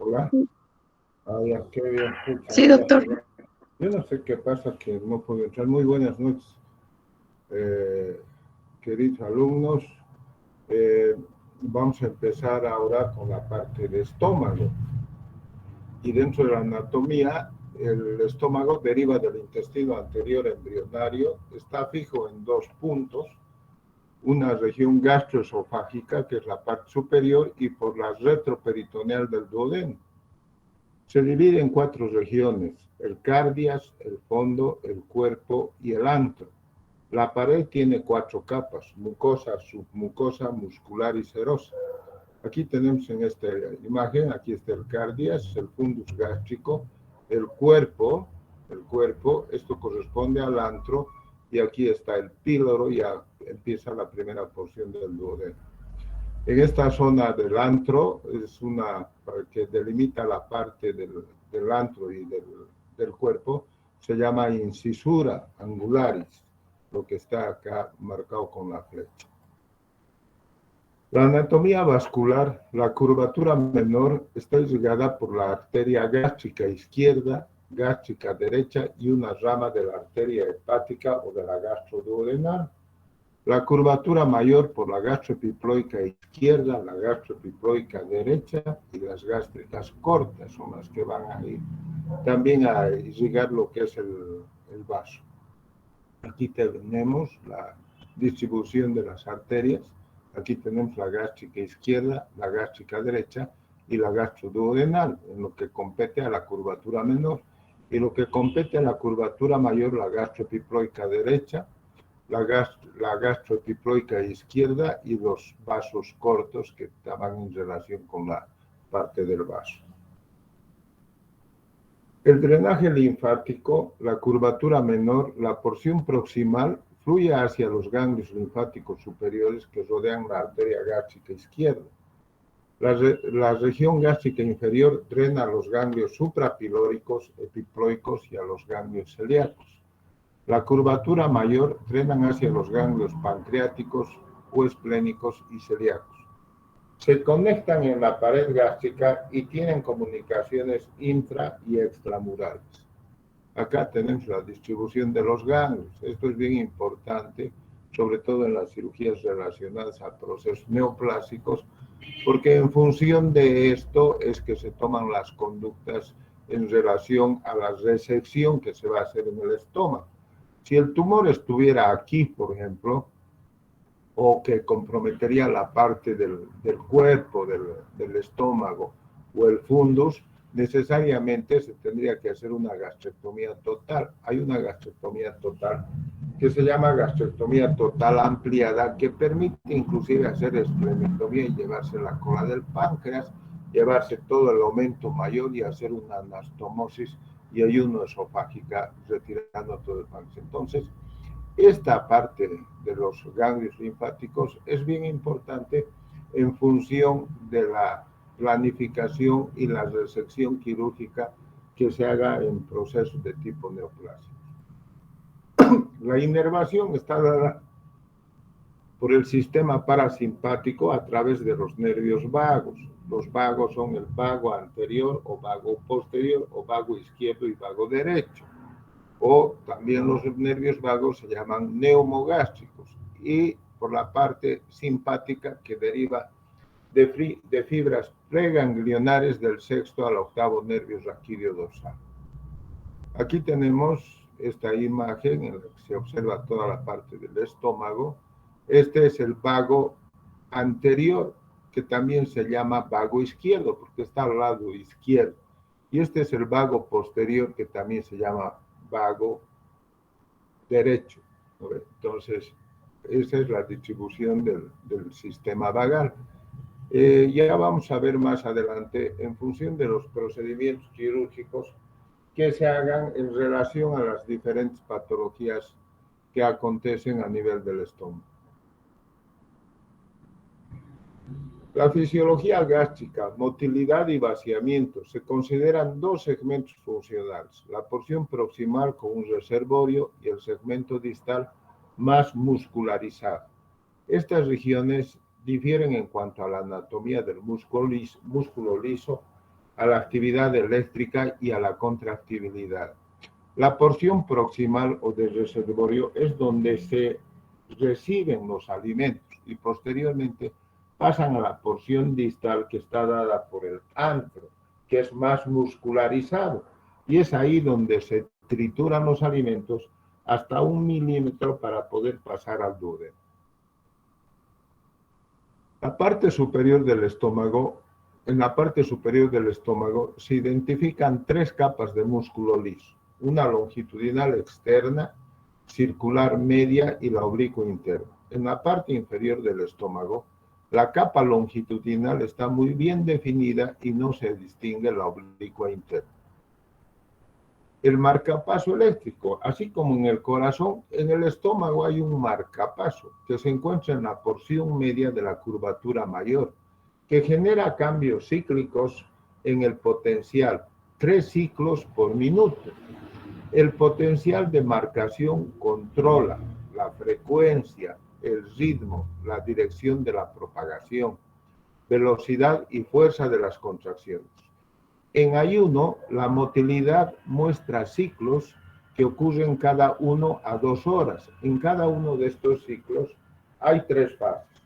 Hola. Ya, qué bien. Pucha, Sí, doctor. yo no sé qué pasa que no puedo entrar. Muy buenas noches, queridos alumnos. Eh, Vamos a empezar ahora con la parte de estómago. Y dentro de la anatomía, el estómago deriva del intestino anterior embrionario. Está fijo en dos puntos. Una región gastroesofágica, que es la parte superior, y por la retroperitoneal del duodeno. Se divide en 4 regiones: el cardias, el fondo, el cuerpo y el antro. La pared tiene 4 capas: mucosa, submucosa, muscular y serosa. Aquí tenemos en esta imagen, aquí está el cardias, el fundus gástrico, el cuerpo, esto corresponde al antro, y aquí está el píloro, ya empieza la primera porción del duodeno. En esta zona del antro es una que delimita la parte del antro y del cuerpo, se llama incisura angularis, lo que está acá marcado con la flecha. La anatomía vascular, la curvatura menor está irrigada por la arteria gástrica izquierda, gástrica derecha y una rama de la arteria hepática o de la gastroduodenal. La curvatura mayor por la gastroepiploica izquierda, la gastroepiploica derecha y las gástricas cortas son las que van a ir también a irrigar lo que es el vaso. Aquí tenemos la distribución de las arterias. Aquí tenemos la gástrica izquierda, la gástrica derecha y la gastroduodenal, en lo que compete a la curvatura menor. Y lo que compete a la curvatura mayor, la gastroepiploica derecha, la gastroepiploica izquierda y los vasos cortos que estaban en relación con la parte del vaso. El drenaje linfático, la curvatura menor, la porción proximal fluye hacia los ganglios linfáticos superiores que rodean la arteria gástrica izquierda. La región gástrica inferior drena a los ganglios suprapilóricos, epiploicos y a los ganglios celíacos. La curvatura mayor drenan hacia los ganglios pancreáticos o esplénicos y celíacos. Se conectan en la pared gástrica y tienen comunicaciones intra y extramurales. Acá tenemos la distribución de los ganglios. Esto es bien importante, sobre todo en las cirugías relacionadas a procesos neoplásicos, porque en función de esto es que se toman las conductas en relación a la resección que se va a hacer en el estómago. Si el tumor estuviera aquí, por ejemplo, o que comprometería la parte del cuerpo, del estómago o el fundus, necesariamente se tendría que hacer una gastrectomía total. Hay una gastrectomía total que se llama gastrectomía total ampliada, que permite inclusive hacer esplenectomía y llevarse la cola del páncreas, llevarse todo el aumento mayor y hacer una anastomosis y ayuno esofágica retirando todo el páncreas. Entonces, esta parte de los ganglios linfáticos es bien importante en función de la planificación y la resección quirúrgica que se haga en procesos de tipo neoplásico. La inervación está dada por el sistema parasimpático a través de los nervios vagos. Los vagos son el vago anterior o vago posterior o vago izquierdo y vago derecho. O también los nervios vagos se llaman neumogástricos, y por la parte simpática que deriva de fibras preganglionares del sexto al octavo nervio raquídeo dorsal. Aquí tenemos esta imagen en la que se observa toda la parte del estómago. Este es el vago anterior, que también se llama vago izquierdo porque está al lado izquierdo. Y este es el vago posterior, que también se llama vago derecho. Entonces, esa es la distribución del sistema vagal. Ya vamos a ver más adelante, en función de los procedimientos quirúrgicos que se hagan en relación a las diferentes patologías que acontecen a nivel del estómago. La fisiología gástrica, motilidad y vaciamiento, se consideran dos segmentos funcionales: la porción proximal con un reservorio y el segmento distal más muscularizado. Estas regiones difieren en cuanto a la anatomía del músculo liso a la actividad eléctrica y a la contractibilidad. La porción proximal o del reservorio es donde se reciben los alimentos y posteriormente pasan a la porción distal que está dada por el antro, que es más muscularizado, y es ahí donde se trituran los alimentos hasta 1 milímetro para poder pasar al duodeno. La parte superior del estómago, en la parte superior del estómago se identifican 3 capas de músculo liso, una longitudinal externa, circular media y la oblicua interna. En la parte inferior del estómago, la capa longitudinal está muy bien definida y no se distingue la oblicua interna. El marcapaso eléctrico, así como en el corazón, en el estómago hay un marcapaso que se encuentra en la porción media de la curvatura mayor, que genera cambios cíclicos en el potencial, 3 ciclos por minuto. El potencial de marcación controla la frecuencia, el ritmo, la dirección de la propagación, velocidad y fuerza de las contracciones. En ayuno, la motilidad muestra ciclos que ocurren cada 1 a 2 horas. En cada uno de estos ciclos hay 3 fases.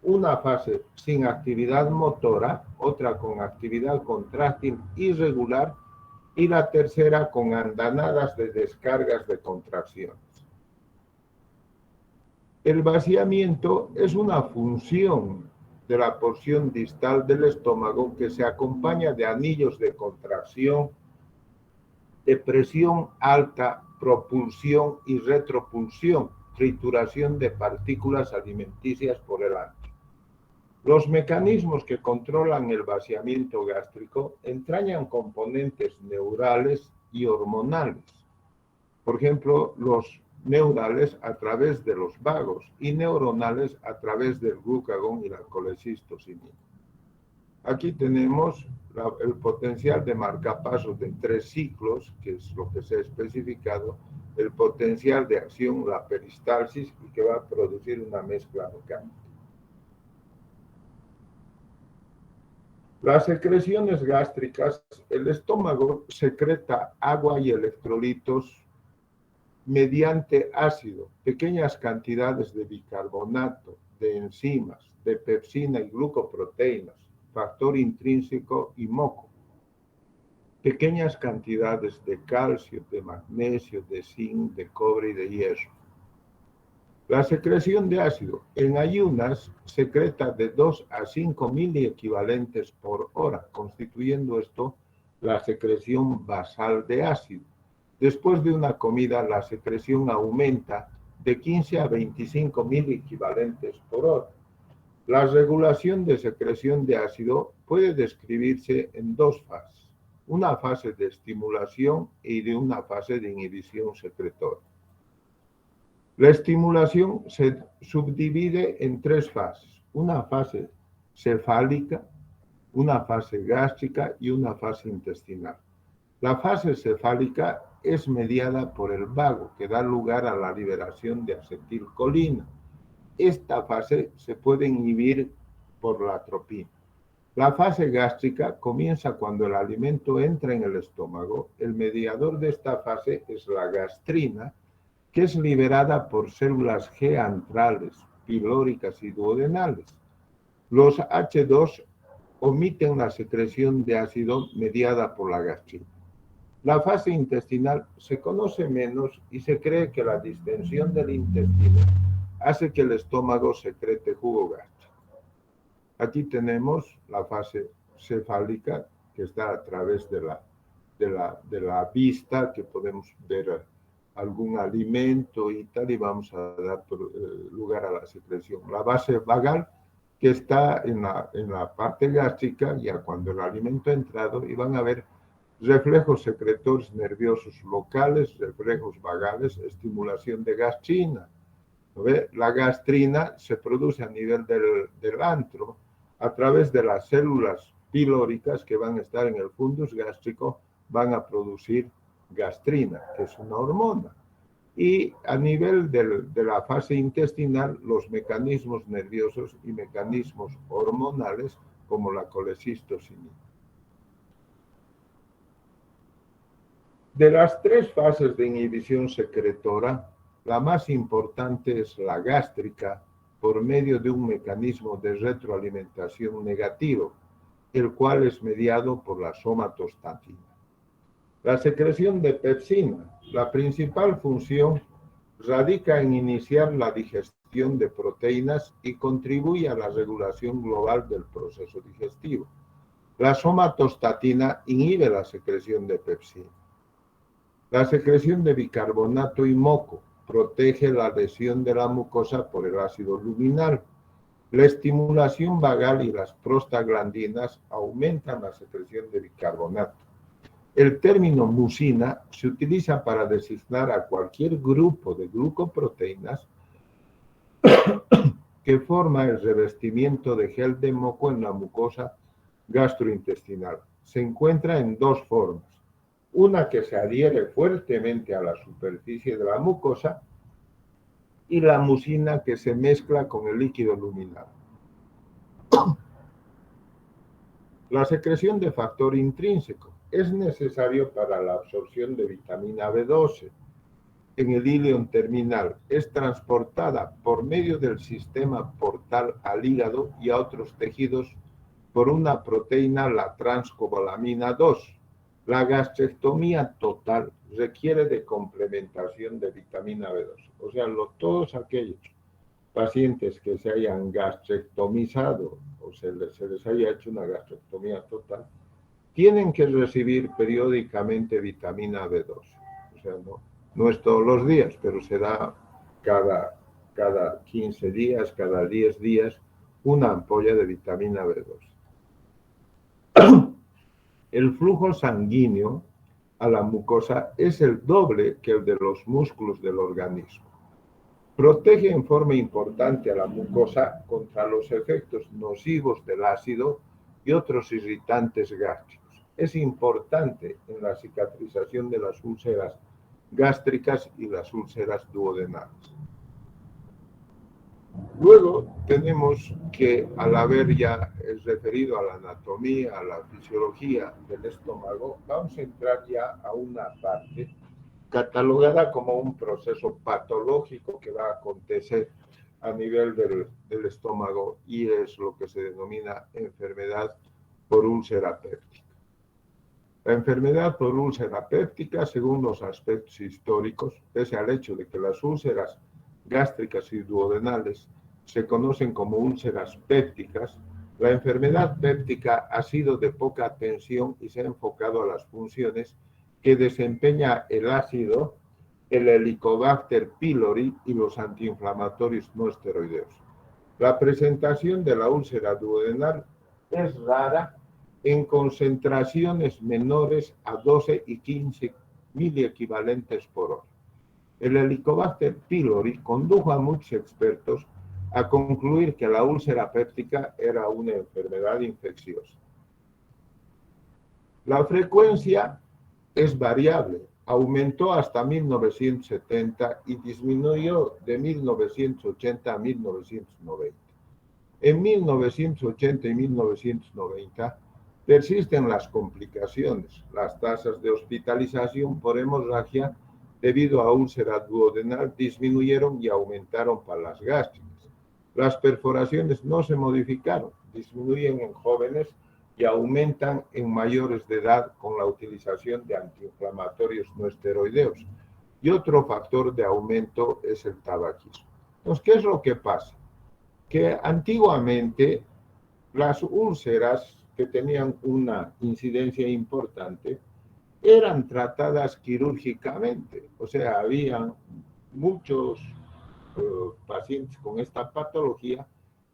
Una fase sin actividad motora, otra con actividad contráctil irregular y la tercera con andanadas de descargas de contracciones. El vaciamiento es una función de la porción distal del estómago que se acompaña de anillos de contracción, de presión alta, propulsión y retropulsión, trituración de partículas alimenticias por el antro. Los mecanismos que controlan el vaciamiento gástrico entrañan componentes neurales y hormonales. Por ejemplo, los neurales a través de los vagos y neuronales a través del glucagón y la colecistocinina. Aquí tenemos el potencial de marcapasos de 3 ciclos, que es lo que se ha especificado, el potencial de acción, la peristalsis, y que va a producir una mezcla mecánica. Las secreciones gástricas, el estómago secreta agua y electrolitos mediante ácido, pequeñas cantidades de bicarbonato, de enzimas, de pepsina y glucoproteínas, factor intrínseco y moco, pequeñas cantidades de calcio, de magnesio, de zinc, de cobre y de hierro. La secreción de ácido en ayunas secreta de 2 a 5 miliequivalentes por hora, constituyendo esto la secreción basal de ácido. Después de una comida, la secreción aumenta de 15 a 25 miliequivalentes por hora. La regulación de secreción de ácido puede describirse en 2 fases, una fase de estimulación y de una fase de inhibición secretora. La estimulación se subdivide en 3 fases, una fase cefálica, una fase gástrica y una fase intestinal. La fase cefálica es mediada por el vago, que da lugar a la liberación de acetilcolina. Esta fase se puede inhibir por la atropina. La fase gástrica comienza cuando el alimento entra en el estómago. El mediador de esta fase es la gastrina, que es liberada por células G antrales, pilóricas y duodenales. Los H2 omiten la secreción de ácido mediada por la gastrina. La fase intestinal se conoce menos y se cree que la distensión del intestino hace que el estómago secrete jugo gástrico. Aquí tenemos la fase cefálica, que está a través de la vista, que podemos ver algún alimento y tal, y vamos a dar lugar a la secreción. La base vagal, que está en la parte gástrica, ya cuando el alimento ha entrado, y van a ver reflejos secretores nerviosos locales, reflejos vagales, estimulación de gastrina. ¿Ve? La gastrina se produce a nivel del antro a través de las células pilóricas que van a estar en el fundus gástrico, van a producir gastrina, que es una hormona. Y a nivel de la fase intestinal, los mecanismos nerviosos y mecanismos hormonales, como la colecistocinina. De las tres fases de inhibición secretora, la más importante es la gástrica por medio de un mecanismo de retroalimentación negativo, el cual es mediado por la somatostatina. La secreción de pepsina, la principal función radica en iniciar la digestión de proteínas y contribuye a la regulación global del proceso digestivo. La somatostatina inhibe la secreción de pepsina. La secreción de bicarbonato y moco protege la lesión de la mucosa por el ácido luminal. La estimulación vagal y las prostaglandinas aumentan la secreción de bicarbonato. El término mucina se utiliza para designar a cualquier grupo de glucoproteínas que forma el revestimiento de gel de moco en la mucosa gastrointestinal. Se encuentra en dos formas. Una que se adhiere fuertemente a la superficie de la mucosa y la mucina que se mezcla con el líquido luminal. La secreción de factor intrínseco es necesario para la absorción de vitamina B12 en el íleon terminal. Es transportada por medio del sistema portal al hígado y a otros tejidos por una proteína, la transcobalamina 2. La gastrectomía total requiere de complementación de vitamina B12. O sea, todos aquellos pacientes que se hayan gastrectomizado o se les haya hecho una gastrectomía total, tienen que recibir periódicamente vitamina B12. O sea, no es todos los días, pero se da cada 15 días, cada 10 días, una ampolla de vitamina B12. El flujo sanguíneo a la mucosa es el doble que el de los músculos del organismo. Protege en forma importante a la mucosa contra los efectos nocivos del ácido y otros irritantes gástricos. Es importante en la cicatrización de las úlceras gástricas y las úlceras duodenales. Luego tenemos que, al haber ya referido a la anatomía, a la fisiología del estómago, vamos a entrar ya a una parte catalogada como un proceso patológico que va a acontecer a nivel del estómago y es lo que se denomina enfermedad por úlcera péptica. La enfermedad por úlcera péptica, según los aspectos históricos, pese al hecho de que las úlceras gástricas y duodenales se conocen como úlceras pépticas, la enfermedad péptica ha sido de poca atención y se ha enfocado a las funciones que desempeña el ácido, el Helicobacter pylori y los antiinflamatorios no esteroideos. La presentación de la úlcera duodenal es rara en concentraciones menores a 12 y 15 miliequivalentes por hora. El Helicobacter pylori condujo a muchos expertos a concluir que la úlcera péptica era una enfermedad infecciosa. La frecuencia es variable, aumentó hasta 1970 y disminuyó de 1980 a 1990. En 1980 y 1990 persisten las complicaciones. Las tasas de hospitalización por hemorragia debido a úlcera duodenal disminuyeron y aumentaron para las gástricas. Las perforaciones no se modificaron, disminuyen en jóvenes y aumentan en mayores de edad con la utilización de antiinflamatorios no esteroideos. Y otro factor de aumento es el tabaquismo. Entonces, ¿qué es lo que pasa? Que antiguamente las úlceras que tenían una incidencia importante eran tratadas quirúrgicamente, o sea, había muchos pacientes con esta patología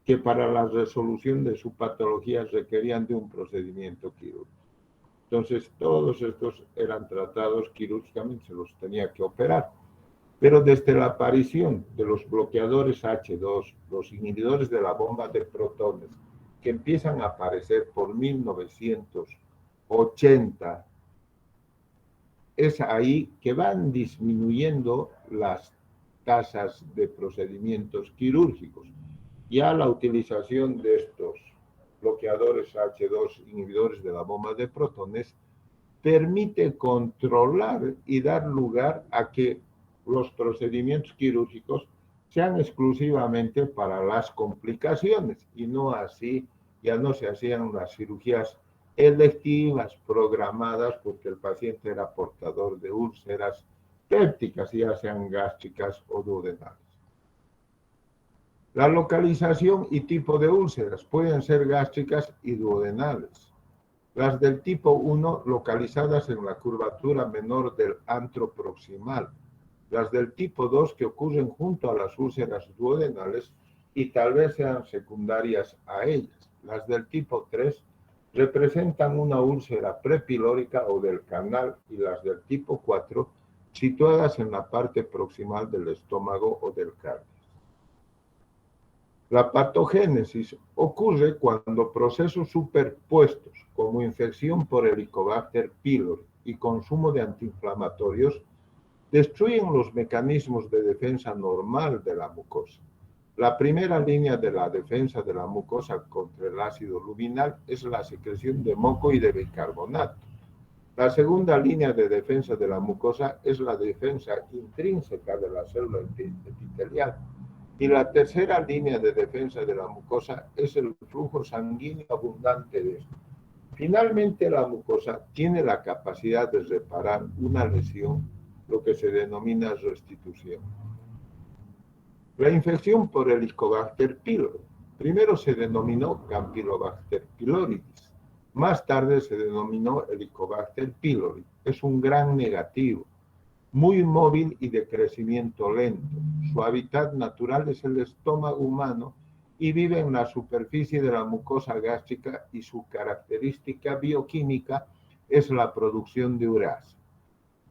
que para la resolución de su patología requerían de un procedimiento quirúrgico. Entonces, todos estos eran tratados quirúrgicamente, se los tenía que operar. Pero desde la aparición de los bloqueadores H2, los inhibidores de la bomba de protones, que empiezan a aparecer por 1980, es ahí que van disminuyendo las tasas de procedimientos quirúrgicos. Ya la utilización de estos bloqueadores H2, inhibidores de la bomba de protones, permite controlar y dar lugar a que los procedimientos quirúrgicos sean exclusivamente para las complicaciones y no así, ya no se hacían las cirugías electivas programadas porque el paciente era portador de úlceras pépticas, ya sean gástricas o duodenales. La localización y tipo de úlceras pueden ser gástricas y duodenales. Las del tipo 1 localizadas en la curvatura menor del antro proximal. Las del tipo 2 que ocurren junto a las úlceras duodenales y tal vez sean secundarias a ellas. Las del tipo 3 representan una úlcera prepilórica o del canal y las del tipo 4 situadas en la parte proximal del estómago o del cardio. La patogénesis ocurre cuando procesos superpuestos como infección por Helicobacter pylori y consumo de antiinflamatorios destruyen los mecanismos de defensa normal de la mucosa. La primera línea de la defensa de la mucosa contra el ácido luminal es la secreción de moco y de bicarbonato. La segunda línea de defensa de la mucosa es la defensa intrínseca de la célula epitelial. Y la tercera línea de defensa de la mucosa es el flujo sanguíneo abundante de esto. Finalmente, la mucosa tiene la capacidad de reparar una lesión, lo que se denomina restitución. La infección por Helicobacter pylori. Primero se denominó Campylobacter pyloridis. Más tarde se denominó Helicobacter pylori. Es un gran negativo, muy móvil y de crecimiento lento. Su hábitat natural es el estómago humano y vive en la superficie de la mucosa gástrica y su característica bioquímica es la producción de ureasa.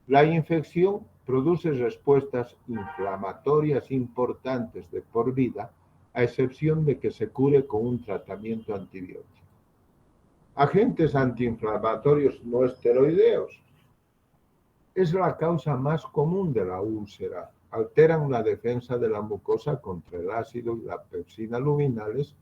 La infección produce respuestas inflamatorias importantes de por vida, a excepción de que se cure con un tratamiento antibiótico. Agentes antiinflamatorios no esteroideos. Es la causa más común de la úlcera. Alteran la defensa de la mucosa contra el ácido y la pepsina luminales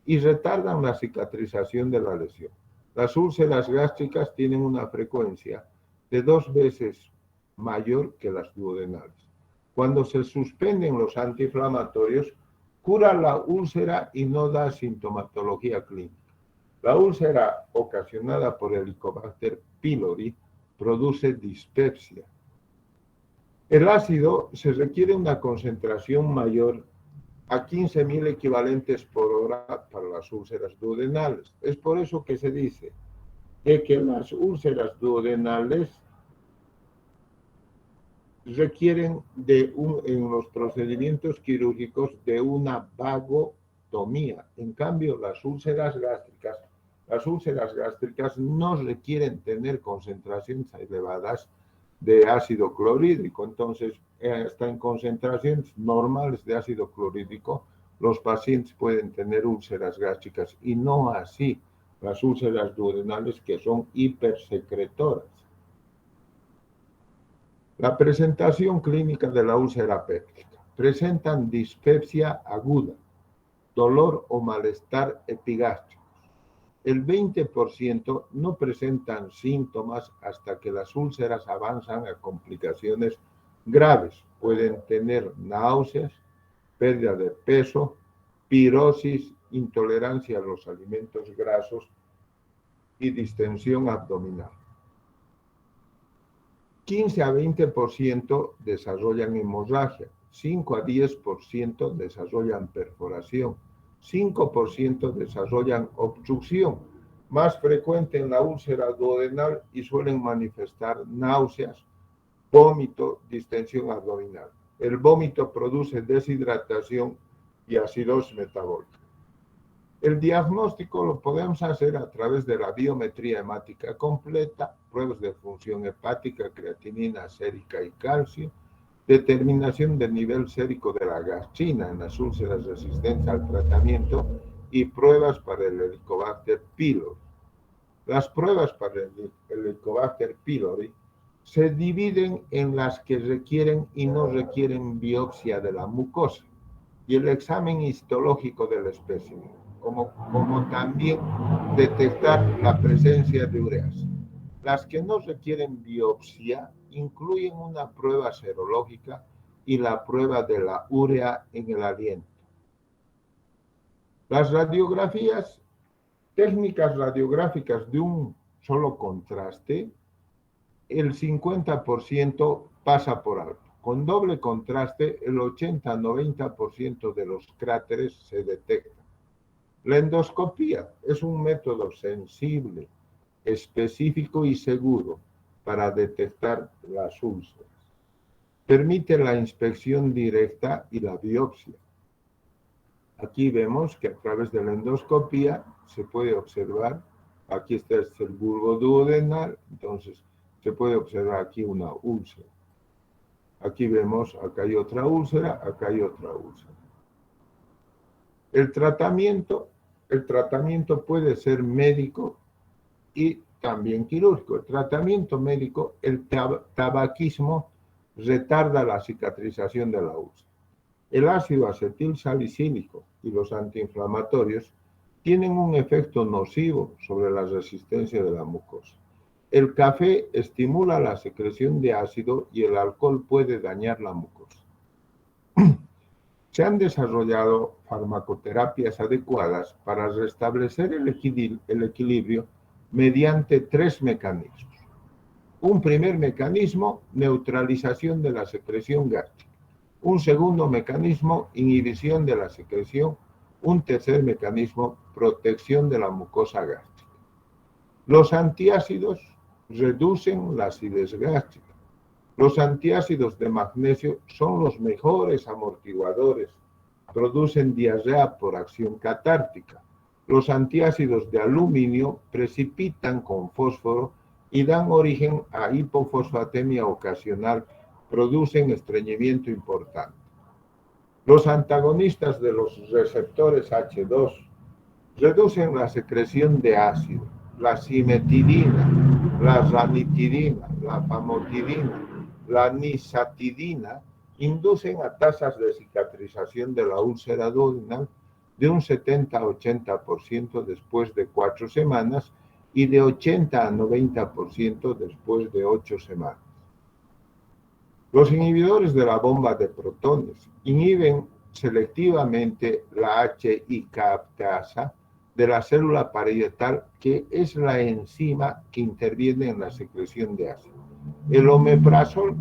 y retardan la cicatrización de la lesión. Las úlceras gástricas tienen una frecuencia de 2 veces mayor que las duodenales. Cuando se suspenden los antiinflamatorios, cura la úlcera y no da sintomatología clínica. La úlcera ocasionada por Helicobacter pylori produce dispepsia. El ácido se requiere una concentración mayor a 15.000 equivalentes por hora para las úlceras duodenales. Es por eso que se dice de que las úlceras duodenales requieren en los procedimientos quirúrgicos de una vagotomía. En cambio, las úlceras gástricas no requieren tener concentraciones elevadas de ácido clorhídrico. Entonces, hasta en concentraciones normales de ácido clorhídrico, los pacientes pueden tener úlceras gástricas y no así las úlceras duodenales que son hipersecretoras. La presentación clínica de la úlcera péptica. Presentan dispepsia aguda, dolor o malestar epigástrico. El 20% no presentan síntomas hasta que las úlceras avanzan a complicaciones graves. Pueden tener náuseas, pérdida de peso, pirosis, intolerancia a los alimentos grasos y distensión abdominal. 15 a 20% desarrollan hemorragia, 5 a 10% desarrollan perforación, 5% desarrollan obstrucción, más frecuente en la úlcera duodenal y suelen manifestar náuseas, vómito, distensión abdominal. El vómito produce deshidratación y acidosis metabólica. El diagnóstico lo podemos hacer a través de la biometría hemática completa, pruebas de función hepática, creatinina, sérica y calcio, determinación del nivel sérico de la gastrina en las úlceras resistentes al tratamiento y pruebas para el Helicobacter pylori. Las pruebas para el Helicobacter pylori se dividen en las que requieren y no requieren biopsia de la mucosa y el examen histológico del espécimen, como también detectar la presencia de ureasa. Las que no requieren biopsia incluyen una prueba serológica y la prueba de la urea en el aliento. Las radiografías, técnicas radiográficas de un solo contraste, el 50% pasa por alto. Con doble contraste, el 80-90% de los cráteres se detectan. La endoscopía es un método sensible, específico y seguro para detectar las úlceras. Permite la inspección directa y la biopsia. Aquí vemos que a través de la endoscopía se puede observar, aquí está el bulbo duodenal, entonces se puede observar aquí una úlcera. Aquí vemos, acá hay otra úlcera, acá hay otra úlcera. El tratamiento puede ser médico y también quirúrgico. El tratamiento médico, el tabaquismo retarda la cicatrización de la úlcera. El ácido acetil salicílico y los antiinflamatorios tienen un efecto nocivo sobre la resistencia de la mucosa. El café estimula la secreción de ácido y el alcohol puede dañar la mucosa. Se han desarrollado farmacoterapias adecuadas para restablecer el equilibrio mediante 3 mecanismos. Un primer mecanismo, neutralización de la secreción gástrica. Un segundo mecanismo, inhibición de la secreción. Un tercer mecanismo, protección de la mucosa gástrica. Los antiácidos reducen la acidez gástrica. Los antiácidos de magnesio son los mejores amortiguadores. Producen diarrea por acción catártica. Los antiácidos de aluminio precipitan con fósforo y dan origen a hipofosfatemia ocasional. Producen estreñimiento importante. Los antagonistas de los receptores H2 reducen la secreción de ácido. La cimetidina, la ranitidina, la famotidina, la nisatidina inducen a tasas de cicatrización de la úlcera duodenal de un 70-80% después de 4 semanas y de 80-90% después de 8 semanas. Los inhibidores de la bomba de protones inhiben selectivamente la HI-captasa de la célula parietal, que es la enzima que interviene en la secreción de ácido. El omeprazol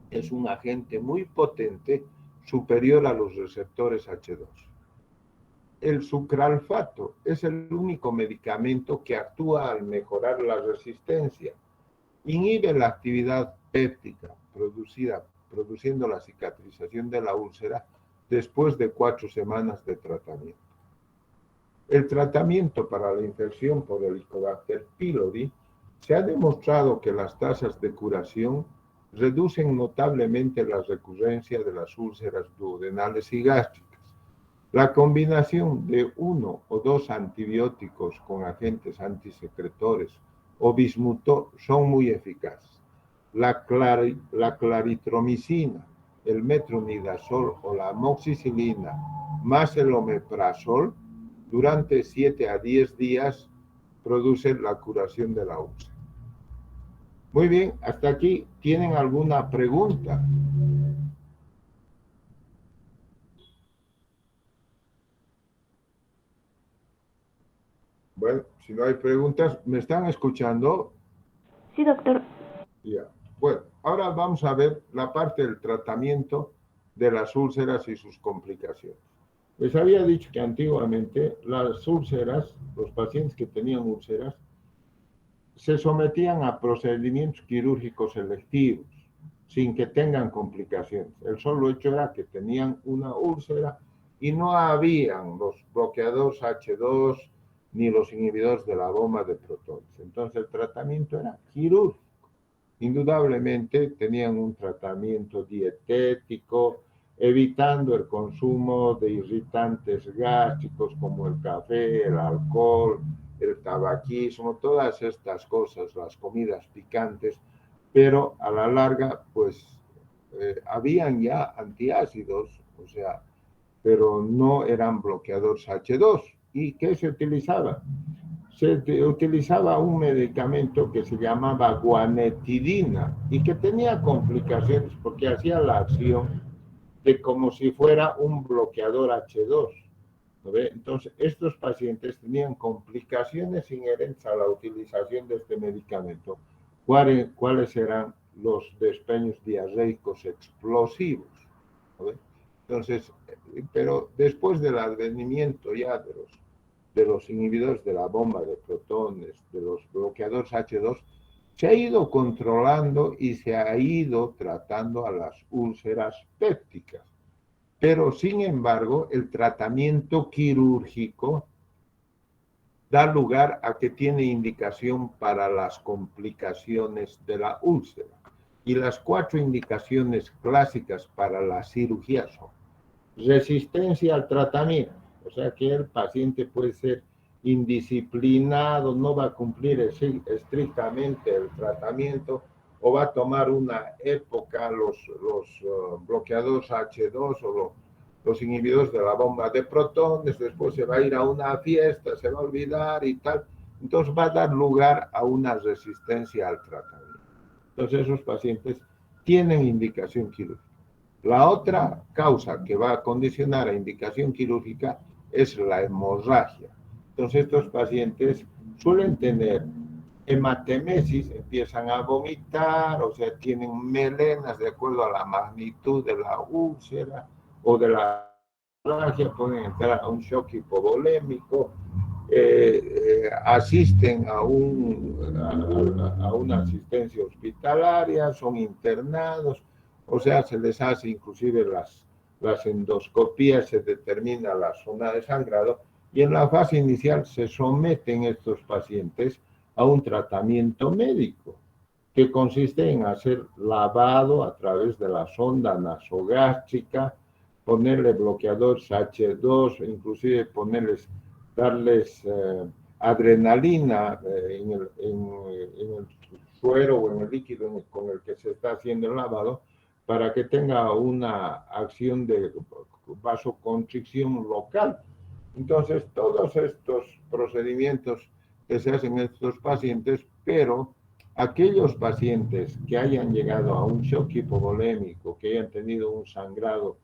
es un agente muy potente, superior a los receptores H2. El sucralfato es el único medicamento que actúa al mejorar la resistencia. Inhibe la actividad péptica produciendo la cicatrización de la úlcera después de 4 semanas de tratamiento. El tratamiento para la infección por Helicobacter pylori se ha demostrado que las tasas de curación reducen notablemente la recurrencia de las úlceras duodenales y gástricas. La combinación de 1 o 2 antibióticos con agentes antisecretores o bismuto son muy eficaces. La claritromicina, el metronidazol o la amoxicilina más el omeprazol durante 7 a 10 días producen la curación de la úlcera. Muy bien, hasta aquí. ¿Tienen alguna pregunta? Bueno, si no hay preguntas, ¿me están escuchando? Sí, doctor. Ya. Bueno, ahora vamos a ver la parte del tratamiento de las úlceras y sus complicaciones. Les había dicho que antiguamente las úlceras, los pacientes que tenían úlceras, se sometían a procedimientos quirúrgicos selectivos, sin que tengan complicaciones. El solo hecho era que tenían una úlcera y no habían los bloqueadores H2 ni los inhibidores de la bomba de protones. Entonces el tratamiento era quirúrgico. Indudablemente tenían un tratamiento dietético, evitando el consumo de irritantes gástricos como el café, el alcohol, el tabaquismo, todas estas cosas, las comidas picantes, pero a la larga, pues, habían ya antiácidos, o sea, pero no eran bloqueadores H2. ¿Y qué se utilizaba? utilizaba un medicamento que se llamaba guanetidina y que tenía complicaciones porque hacía la acción de como si fuera un bloqueador H2. ¿No ve? Entonces, estos pacientes tenían complicaciones inherentes a la utilización de este medicamento. ¿Cuáles eran los despeños diarreicos explosivos? ¿No ve? Entonces, pero después del advenimiento ya de los inhibidores de la bomba de protones, de los bloqueadores H2, se ha ido controlando y se ha ido tratando a las úlceras pépticas. Pero, sin embargo, el tratamiento quirúrgico da lugar a que tiene indicación para las complicaciones de la úlcera. Y las 4 indicaciones clásicas para la cirugía son resistencia al tratamiento, o sea que el paciente puede ser indisciplinado, no va a cumplir estrictamente el tratamiento o va a tomar una época los bloqueadores H2 o los inhibidores de la bomba de protones, después se va a ir a una fiesta, se va a olvidar y tal. Entonces va a dar lugar a una resistencia al tratamiento. Entonces esos pacientes tienen indicación quirúrgica. La otra causa que va a condicionar a indicación quirúrgica es la hemorragia. Entonces estos pacientes suelen tener hematemesis, empiezan a vomitar, o sea, tienen melenas de acuerdo a la magnitud de la úlcera o de la hemorragia, pueden entrar a un shock hipovolémico, asisten a una asistencia hospitalaria, son internados, o sea, se les hace inclusive las endoscopías, se determina la zona de sangrado y en la fase inicial se someten estos pacientes a un tratamiento médico que consiste en hacer lavado a través de la sonda nasogástrica, ponerle bloqueadores H2, inclusive darles adrenalina en el suero o en el líquido con el que se está haciendo el lavado para que tenga una acción de vasoconstricción local. Entonces, todos estos procedimientos que se hacen en estos pacientes, pero aquellos pacientes que hayan llegado a un shock hipovolémico, que hayan tenido un sangrado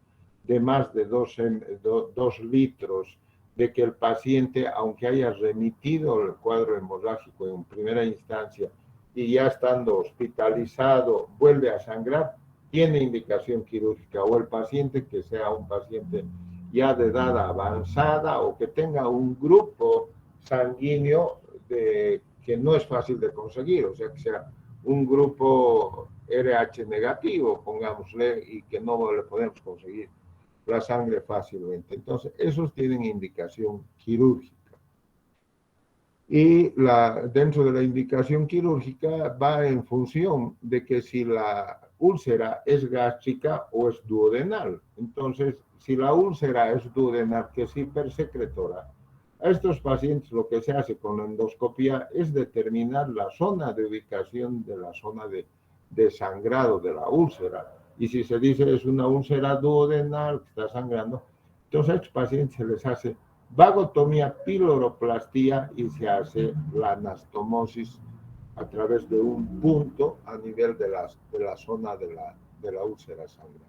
de más de 2 litros, de que el paciente, aunque haya remitido el cuadro hemorrágico en primera instancia y ya estando hospitalizado, vuelve a sangrar, tiene indicación quirúrgica, o el paciente que sea un paciente ya de edad avanzada o que tenga un grupo sanguíneo que no es fácil de conseguir, o sea, que sea un grupo RH negativo, pongámosle, y que no le podemos conseguir la sangre fácilmente. Entonces, esos tienen indicación quirúrgica. Y dentro de la indicación quirúrgica va en función de que si la úlcera es gástrica o es duodenal. Entonces, si la úlcera es duodenal, que es hipersecretora, a estos pacientes lo que se hace con la endoscopía es determinar la zona de ubicación de la zona de sangrado de la úlcera. Y si se dice es una úlcera duodenal que está sangrando, entonces a estos pacientes se les hace vagotomía, piloroplastía y se hace la anastomosis a través de un punto a nivel de la zona de la úlcera sangrante.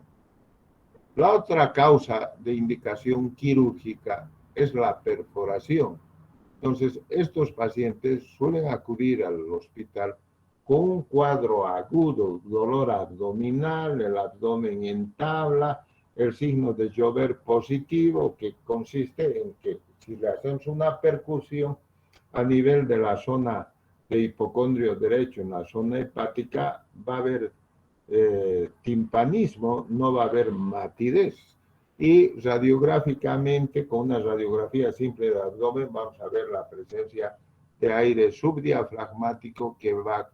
La otra causa de indicación quirúrgica es la perforación. Entonces, estos pacientes suelen acudir al hospital con un cuadro agudo, dolor abdominal, el abdomen en tabla, el signo de Joubert positivo, que consiste en que si le hacemos una percusión a nivel de la zona de hipocondrio derecho, en la zona hepática, va a haber timpanismo, no va a haber matidez. Y radiográficamente, con una radiografía simple del abdomen, vamos a ver la presencia de aire subdiafragmático que va a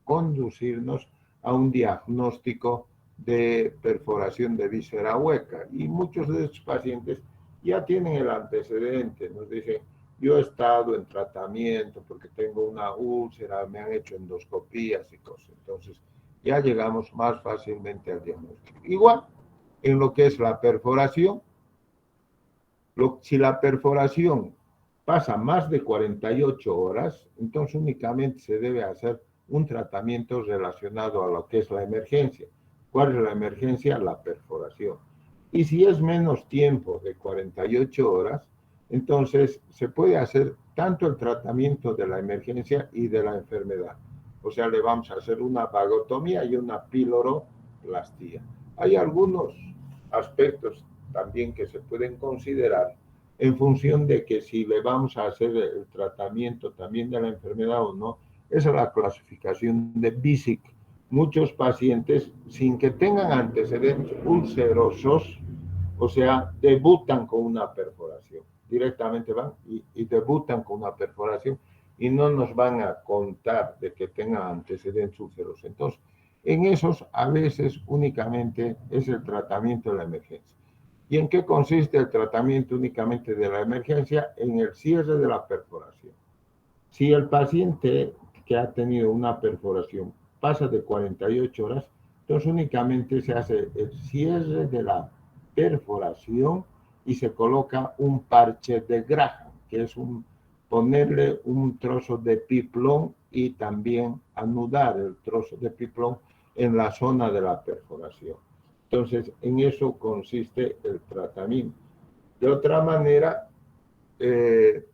conducirnos a un diagnóstico de perforación de víscera hueca. Y muchos de estos pacientes ya tienen el antecedente, nos dicen, yo he estado en tratamiento porque tengo una úlcera, me han hecho endoscopías y cosas. Entonces, ya llegamos más fácilmente al diagnóstico. Igual, en lo que es la perforación, si la perforación pasa más de 48 horas, entonces únicamente se debe hacer un tratamiento relacionado a lo que es la emergencia. ¿Cuál es la emergencia? La perforación. Y si es menos tiempo de 48 horas, entonces se puede hacer tanto el tratamiento de la emergencia y de la enfermedad. O sea, le vamos a hacer una vagotomía y una piloroplastia. Hay algunos aspectos también que se pueden considerar en función de que si le vamos a hacer el tratamiento también de la enfermedad o no. Esa es la clasificación de BISIC. Muchos pacientes, sin que tengan antecedentes ulcerosos, o sea, debutan con una perforación. Directamente van y debutan con una perforación y no nos van a contar de que tengan antecedentes ulcerosos. Entonces, en esos a veces únicamente es el tratamiento de la emergencia. ¿Y en qué consiste el tratamiento únicamente de la emergencia? En el cierre de la perforación. Si el paciente que ha tenido una perforación pasa de 48 horas, entonces únicamente se hace el cierre de la perforación y se coloca un parche de Graham, que es ponerle un trozo de piplón y también anudar el trozo de piplón en la zona de la perforación. Entonces, en eso consiste el tratamiento. De otra manera, de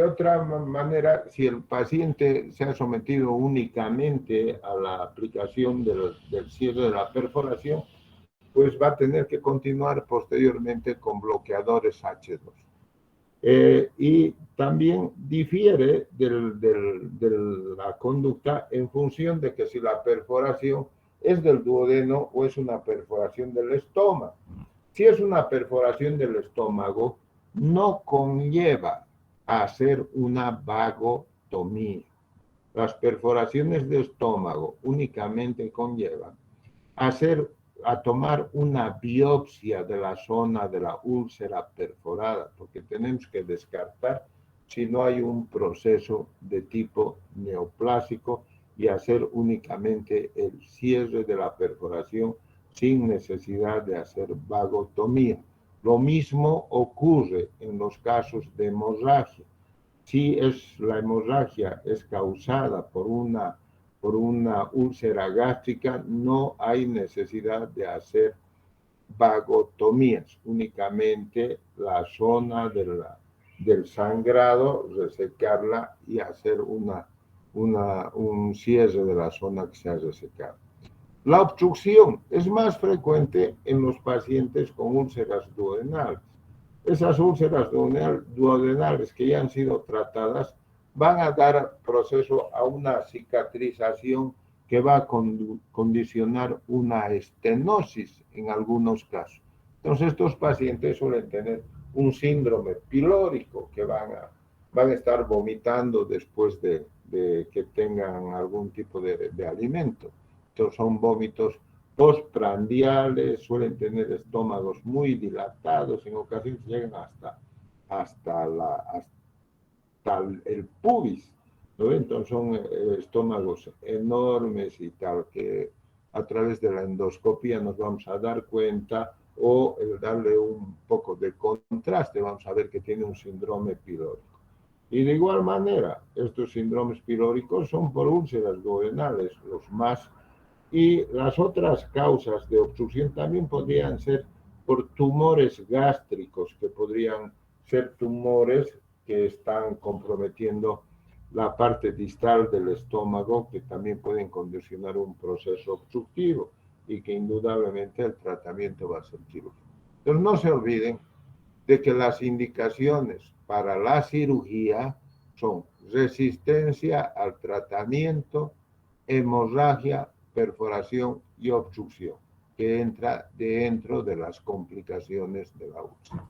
otra manera, si el paciente se ha sometido únicamente a la aplicación del cierre de la perforación, pues va a tener que continuar posteriormente con bloqueadores H2. Y también difiere de la conducta en función de que si la perforación es del duodeno o es una perforación del estómago. Si es una perforación del estómago, no conlleva a hacer una vagotomía. Las perforaciones de estómago únicamente conllevan a tomar una biopsia de la zona de la úlcera perforada, porque tenemos que descartar si no hay un proceso de tipo neoplásico y hacer únicamente el cierre de la perforación sin necesidad de hacer vagotomía. Lo mismo ocurre en los casos de hemorragia. Si la hemorragia es causada por una úlcera gástrica, no hay necesidad de hacer vagotomías, únicamente la zona del sangrado, resecarla y hacer un cierre de la zona que se ha resecado. La obstrucción es más frecuente en los pacientes con úlceras duodenales. Esas úlceras duodenales que ya han sido tratadas van a dar proceso a una cicatrización que va a condicionar una estenosis en algunos casos. Entonces, estos pacientes suelen tener un síndrome pilórico que van a estar vomitando después de que tengan algún tipo de alimento. Entonces, son vómitos postprandiales, suelen tener estómagos muy dilatados, en ocasiones llegan hasta el pubis, ¿no? Entonces son estómagos enormes y tal, que a través de la endoscopía nos vamos a dar cuenta o darle un poco de contraste, vamos a ver que tiene un síndrome pilórico. Y de igual manera, estos síndromes pilóricos son por úlceras duodenales, los más. Y las otras causas de obstrucción también podrían ser por tumores gástricos, que podrían ser tumores que están comprometiendo la parte distal del estómago, que también pueden condicionar un proceso obstructivo y que indudablemente el tratamiento va a ser quirúrgico. Entonces no se olviden de que las indicaciones para la cirugía son resistencia al tratamiento, hemorragia, perforación y obstrucción, que entra dentro de las complicaciones de la úlcera.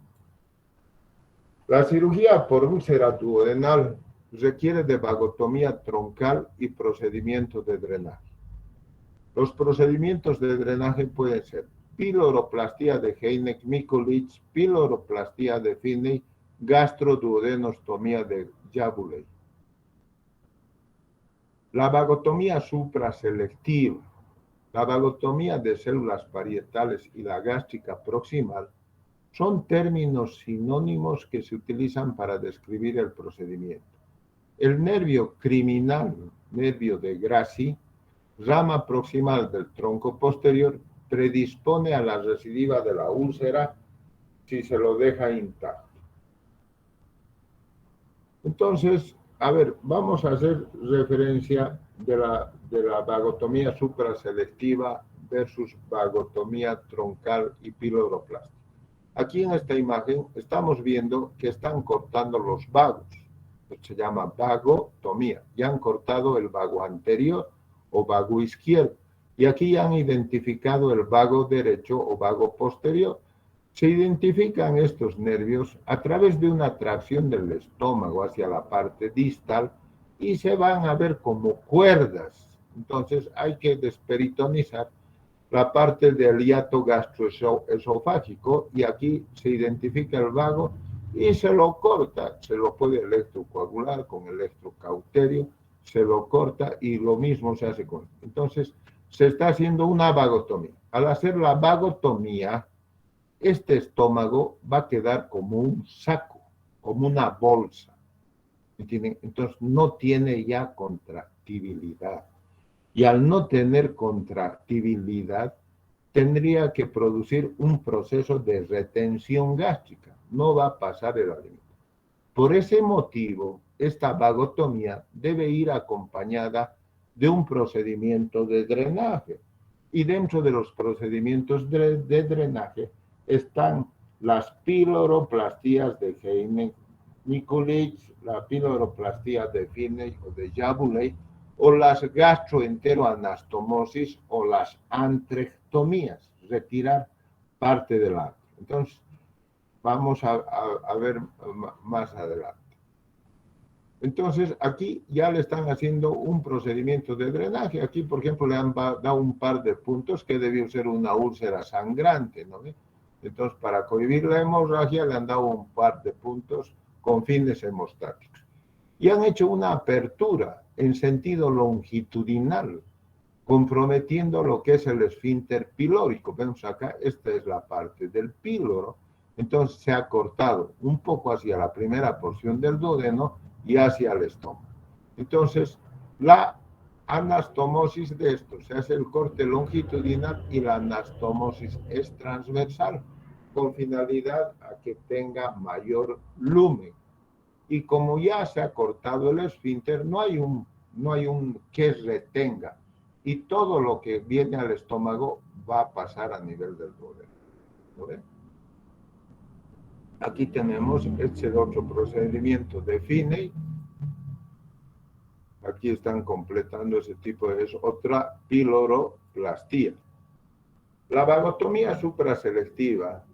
La cirugía por úlcera duodenal requiere de vagotomía troncal y procedimiento de drenaje. Los procedimientos de drenaje pueden ser piloroplastia de Heineck-Mikulicz, piloroplastia de Finney, gastroduodenostomía de Jabuley. La vagotomía supraselectiva La vagotomía de células parietales y la gástrica proximal son términos sinónimos que se utilizan para describir el procedimiento. El nervio criminal, nervio de Grassi, rama proximal del tronco posterior, predispone a la recidiva de la úlcera si se lo deja intacto. Entonces, a ver, vamos a hacer referencia de la vagotomía supraselectiva versus vagotomía troncal y piloroplastia. Aquí en esta imagen estamos viendo que están cortando los vagos. Se llama vagotomía. Ya han cortado el vago anterior o vago izquierdo. Y aquí han identificado el vago derecho o vago posterior. Se identifican estos nervios a través de una tracción del estómago hacia la parte distal y se van a ver como cuerdas. Entonces hay que desperitonizar la parte del hiato gastroesofágico y aquí se identifica el vago y se lo corta, se lo puede electrocoagular con electrocauterio, se lo corta y lo mismo se hace con. Entonces se está haciendo una vagotomía. Al hacer la vagotomía, este estómago va a quedar como un saco, como una bolsa. Entonces no tiene ya contractibilidad. Y al no tener contractibilidad, tendría que producir un proceso de retención gástrica. No va a pasar el alimento. Por ese motivo, esta vagotomía debe ir acompañada de un procedimiento de drenaje. Y dentro de los procedimientos de drenaje están las piloroplastías de Heine-Mikulicz, la piloroplastia de Finney o de Jabuley, o las gastroenteroanastomosis o las antrectomías, retirar parte del antro. Entonces, vamos a ver más adelante. Entonces, aquí ya le están haciendo un procedimiento de drenaje. Aquí, por ejemplo, le han dado un par de puntos que debió ser una úlcera sangrante, ¿no? Entonces, para cohibir la hemorragia, le han dado un par de puntos con fines hemostáticos. Y han hecho una apertura en sentido longitudinal, comprometiendo lo que es el esfínter pilórico. Vemos acá, esta es la parte del píloro. Entonces se ha cortado un poco hacia la primera porción del duodeno y hacia el estómago. Entonces, la anastomosis de esto, se hace el corte longitudinal y la anastomosis es transversal, con finalidad a que tenga mayor lumen. Y como ya se ha cortado el esfínter, no hay un que retenga. Y todo lo que viene al estómago va a pasar a nivel del duodeno. ¿No ven? Aquí tenemos este otro procedimiento de Finney. Aquí están completando ese tipo de... Es otra piloroplastia. La vagotomía supraselectiva.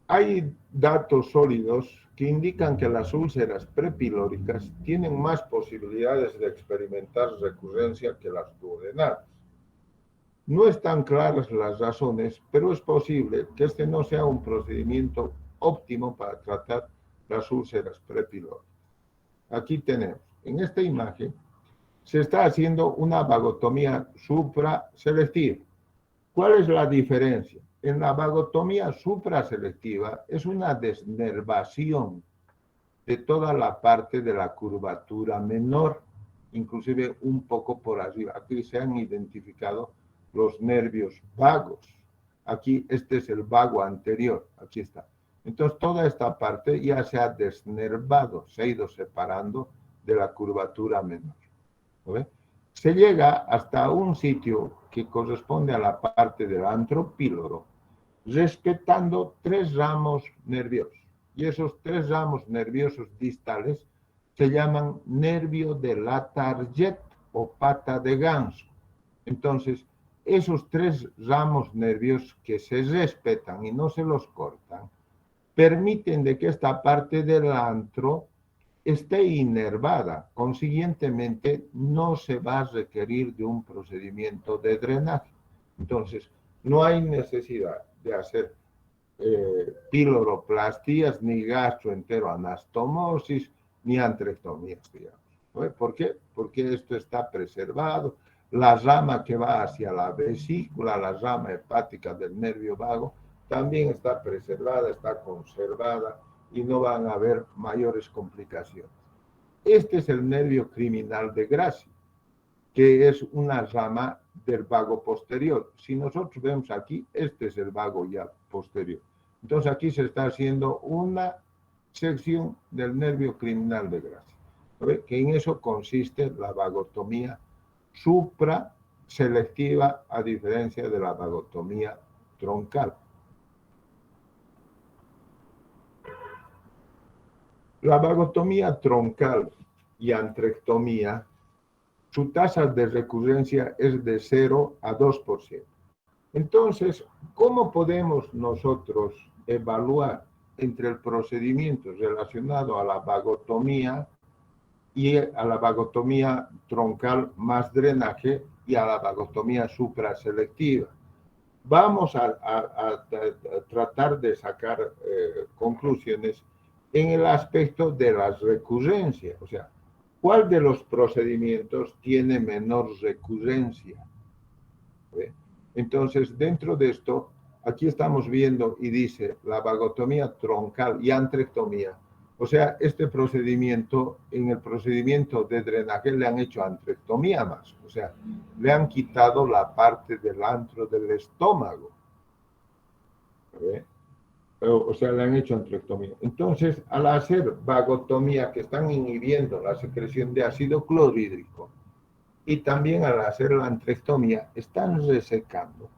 Hay datos sólidos que indican que las úlceras prepilóricas tienen más posibilidades de experimentar recurrencia que las duodenales. No están claras las razones, pero es posible que este no sea un procedimiento óptimo para tratar las úlceras prepilóricas. Aquí tenemos, en esta imagen, se está haciendo una vagotomía supraselectiva. ¿Cuál es la diferencia? En la vagotomía supraselectiva es una desnervación de toda la parte de la curvatura menor, inclusive un poco por arriba. Aquí se han identificado los nervios vagos. Aquí este es el vago anterior, aquí está. Entonces toda esta parte ya se ha desnervado, se ha ido separando de la curvatura menor. ¿Ve? Se llega hasta un sitio que corresponde a la parte del antropíloro, respetando 3 ramos nerviosos. Y esos 3 ramos nerviosos distales se llaman nervio de la target o pata de ganso. Entonces, esos 3 ramos nerviosos que se respetan y no se los cortan, permiten de que esta parte del antro esté inervada. Consiguientemente, no se va a requerir de un procedimiento de drenaje. Entonces, no hay necesidad de hacer piloroplastías, ni gastroenteroanastomosis, ni antrectomías, digamos. ¿No? ¿Por qué? Porque esto está preservado. La rama que va hacia la vesícula, la rama hepática del nervio vago, también está preservada, está conservada y no van a haber mayores complicaciones. Este es el nervio criminal de Gracie, que es una rama del vago posterior. Si nosotros vemos aquí, este es el vago ya posterior. Entonces aquí se está haciendo una sección del nervio criminal de Gracie, ¿ve? Que en eso consiste la vagotomía supraselectiva, a diferencia de la vagotomía troncal. La vagotomía troncal y antrectomía, su tasa de recurrencia es de 0 a 2%. Entonces, ¿cómo podemos nosotros evaluar entre el procedimiento relacionado a la vagotomía y a la vagotomía troncal más drenaje y a la vagotomía supraselectiva? Vamos a tratar de sacar conclusiones en el aspecto de las recurrencias, o sea, ¿cuál de los procedimientos tiene menor recurrencia? ¿Ve? Entonces, dentro de esto, aquí estamos viendo y dice la vagotomía troncal y antrectomía. O sea, este procedimiento, en el procedimiento de drenaje le han hecho antrectomía más. O sea, le han quitado la parte del antro del estómago. ¿Ve? O sea, le han hecho antrectomía. Entonces, al hacer vagotomía, que están inhibiendo la secreción de ácido clorhídrico, y también al hacer la antrectomía, están resecando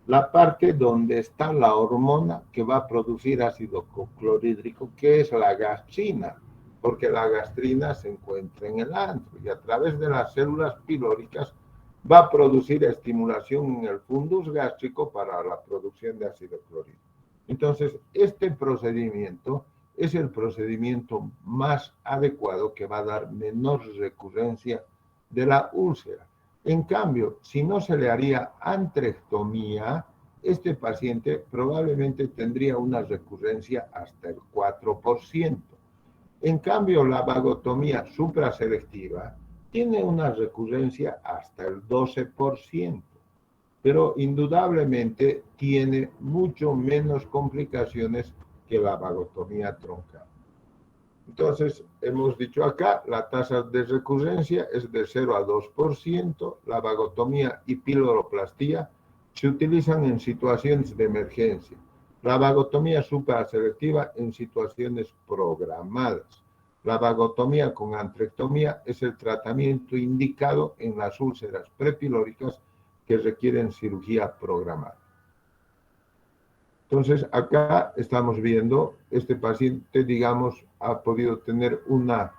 la parte donde está la hormona que va a producir ácido clorhídrico, que es la gastrina, porque la gastrina se encuentra en el antro y a través de las células pilóricas va a producir estimulación en el fundus gástrico para la producción de ácido clorhídrico. Entonces, este procedimiento es el procedimiento más adecuado que va a dar menor recurrencia de la úlcera. En cambio, si no se le haría antrectomía, este paciente probablemente tendría una recurrencia hasta el 4%. En cambio, la vagotomía supraselectiva tiene una recurrencia hasta el 12%, pero indudablemente tiene mucho menos complicaciones que la vagotomía troncal. Entonces, hemos dicho acá, la tasa de recurrencia es de 0 a 2%, la vagotomía y piloroplastia se utilizan en situaciones de emergencia, la vagotomía supraselectiva en situaciones programadas. La vagotomía con antrectomía es el tratamiento indicado en las úlceras prepilóricas que requieren cirugía programada. Entonces, acá estamos viendo, este paciente, digamos, ha podido tener una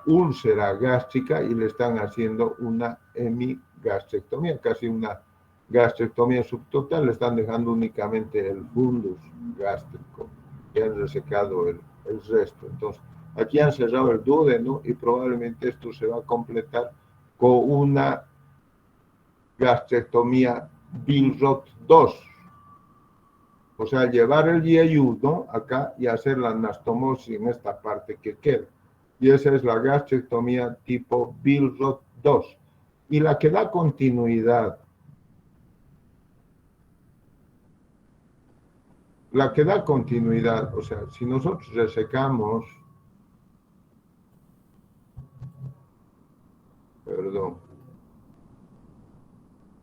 úlcera gástrica y le están haciendo una hemigastrectomía, casi una gastrectomía subtotal, le están dejando únicamente el fundus gástrico y han resecado el resto. Entonces, aquí han cerrado el duodeno y probablemente esto se va a completar con una gastrectomía Billroth 2. O sea, llevar el yeyuno acá y hacer la anastomosis en esta parte que queda. Y esa es la gastrectomía tipo Billroth 2. Y la que da continuidad, o sea, si nosotros resecamos,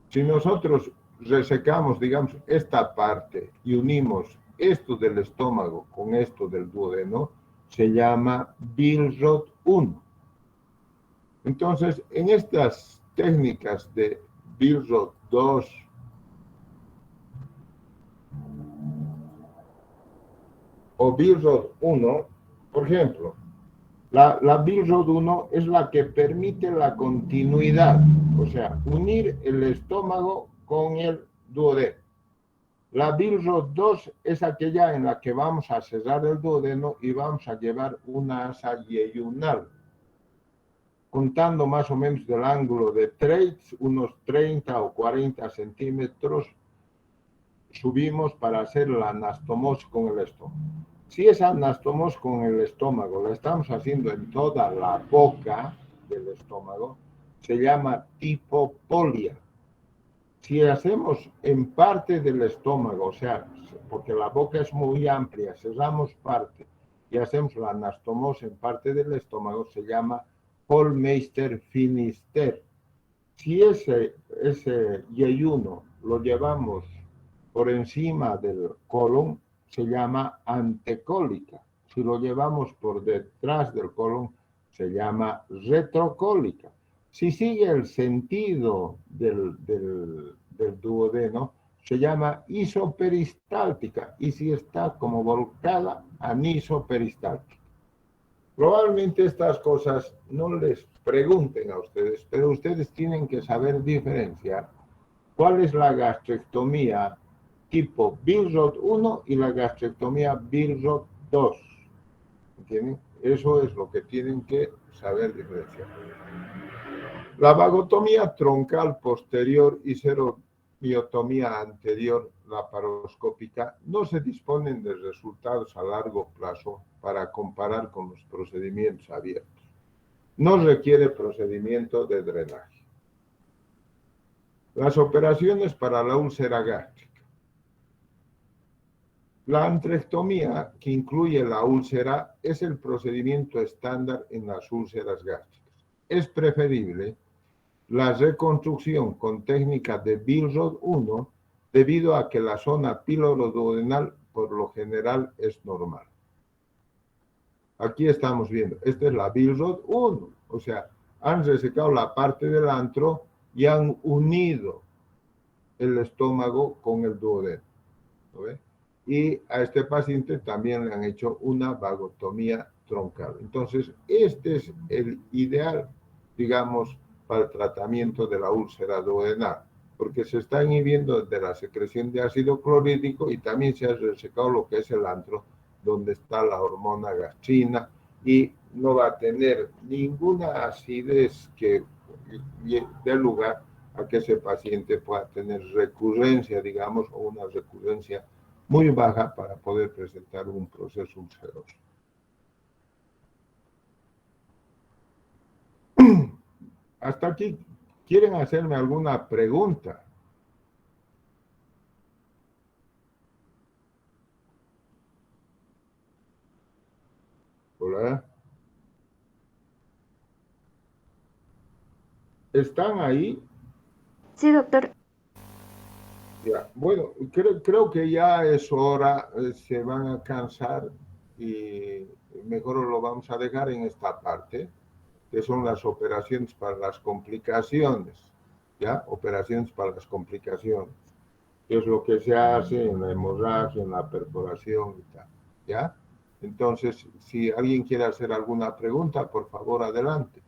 si nosotros resecamos, digamos, esta parte y unimos esto del estómago con esto del duodeno, se llama Billroth 1. Entonces, en estas técnicas de Billroth 2 o Billroth 1, por ejemplo, la Billroth 1 es la que permite la continuidad, o sea, unir el estómago con el duodeno. La Billroth 2 es aquella en la que vamos a cerrar el duodeno y vamos a llevar una asa yeyunal, contando más o menos del ángulo de Treitz, unos 30 o 40 centímetros, subimos para hacer la anastomosis con el estómago. Si esa anastomosis con el estómago la estamos haciendo en toda la boca, del estómago se llama tipopolia. Si hacemos en parte del estómago, o sea, porque la boca es muy amplia, cerramos parte y hacemos la anastomosis en parte del estómago, se llama Hollmeister-Finisterre. Si ese yeyuno lo llevamos por encima del colon, se llama antecólica. Si lo llevamos por detrás del colon, se llama retrocólica. Si sigue el sentido del duodeno, se llama isoperistáltica. Y si está como volcada, anisoperistáltica. Probablemente estas cosas no les pregunten a ustedes, pero ustedes tienen que saber diferenciar cuál es la gastrectomía tipo Billroth 1 y la gastrectomía Billroth 2. ¿Entienden? Eso es lo que tienen que saber diferenciar. La vagotomía troncal posterior y seromiotomía anterior laparoscópica no se disponen de resultados a largo plazo para comparar con los procedimientos abiertos. No requiere procedimiento de drenaje. Las operaciones para la úlcera gástrica. La antrectomía, que incluye la úlcera, es el procedimiento estándar en las úlceras gástricas. Es preferible la reconstrucción con técnica de Billroth 1 debido a que la zona piloroduodenal por lo general es normal. Aquí estamos viendo, esta es la Billroth 1, o sea, han resecado la parte del antro y han unido el estómago con el duodeno. ¿No ve? Y a este paciente también le han hecho una vagotomía troncal. Entonces, este es el ideal, digamos, para el tratamiento de la úlcera duodenal, porque se está inhibiendo de la secreción de ácido clorhídrico y también se ha resecado lo que es el antro, donde está la hormona gastrina, y no va a tener ninguna acidez que dé lugar a que ese paciente pueda tener recurrencia, digamos, o una recurrencia muy baja para poder presentar un proceso ulceroso. Hasta aquí, ¿quieren hacerme alguna pregunta? Hola. ¿Están ahí? Sí, doctor. Ya. Bueno, creo que ya es hora, se van a cansar y mejor lo vamos a dejar en esta parte, que son las operaciones para las complicaciones, ¿ya? Operaciones para las complicaciones, que es lo que se hace en la hemorragia, en la perforación y tal, ¿ya? Entonces, si alguien quiere hacer alguna pregunta, por favor, adelante.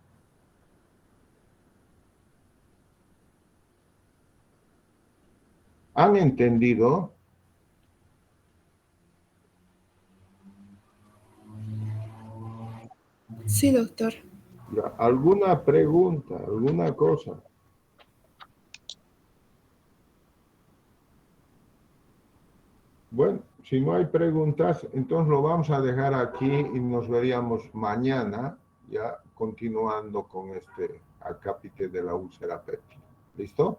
¿Han entendido? Sí, doctor. ¿Alguna pregunta, alguna cosa? Bueno, si no hay preguntas, entonces lo vamos a dejar aquí y nos veríamos mañana, ya continuando con este acápite de la úlcera péptica. ¿Listo?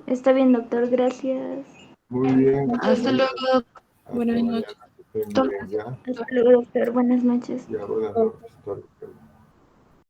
Está bien, doctor. Gracias. Muy bien. Hasta luego. Hasta Buenas mañana. noches. Que estén bien, ¿ya? Hasta luego, doctor. Buenas noches. Ya, buenas noches. Hasta luego.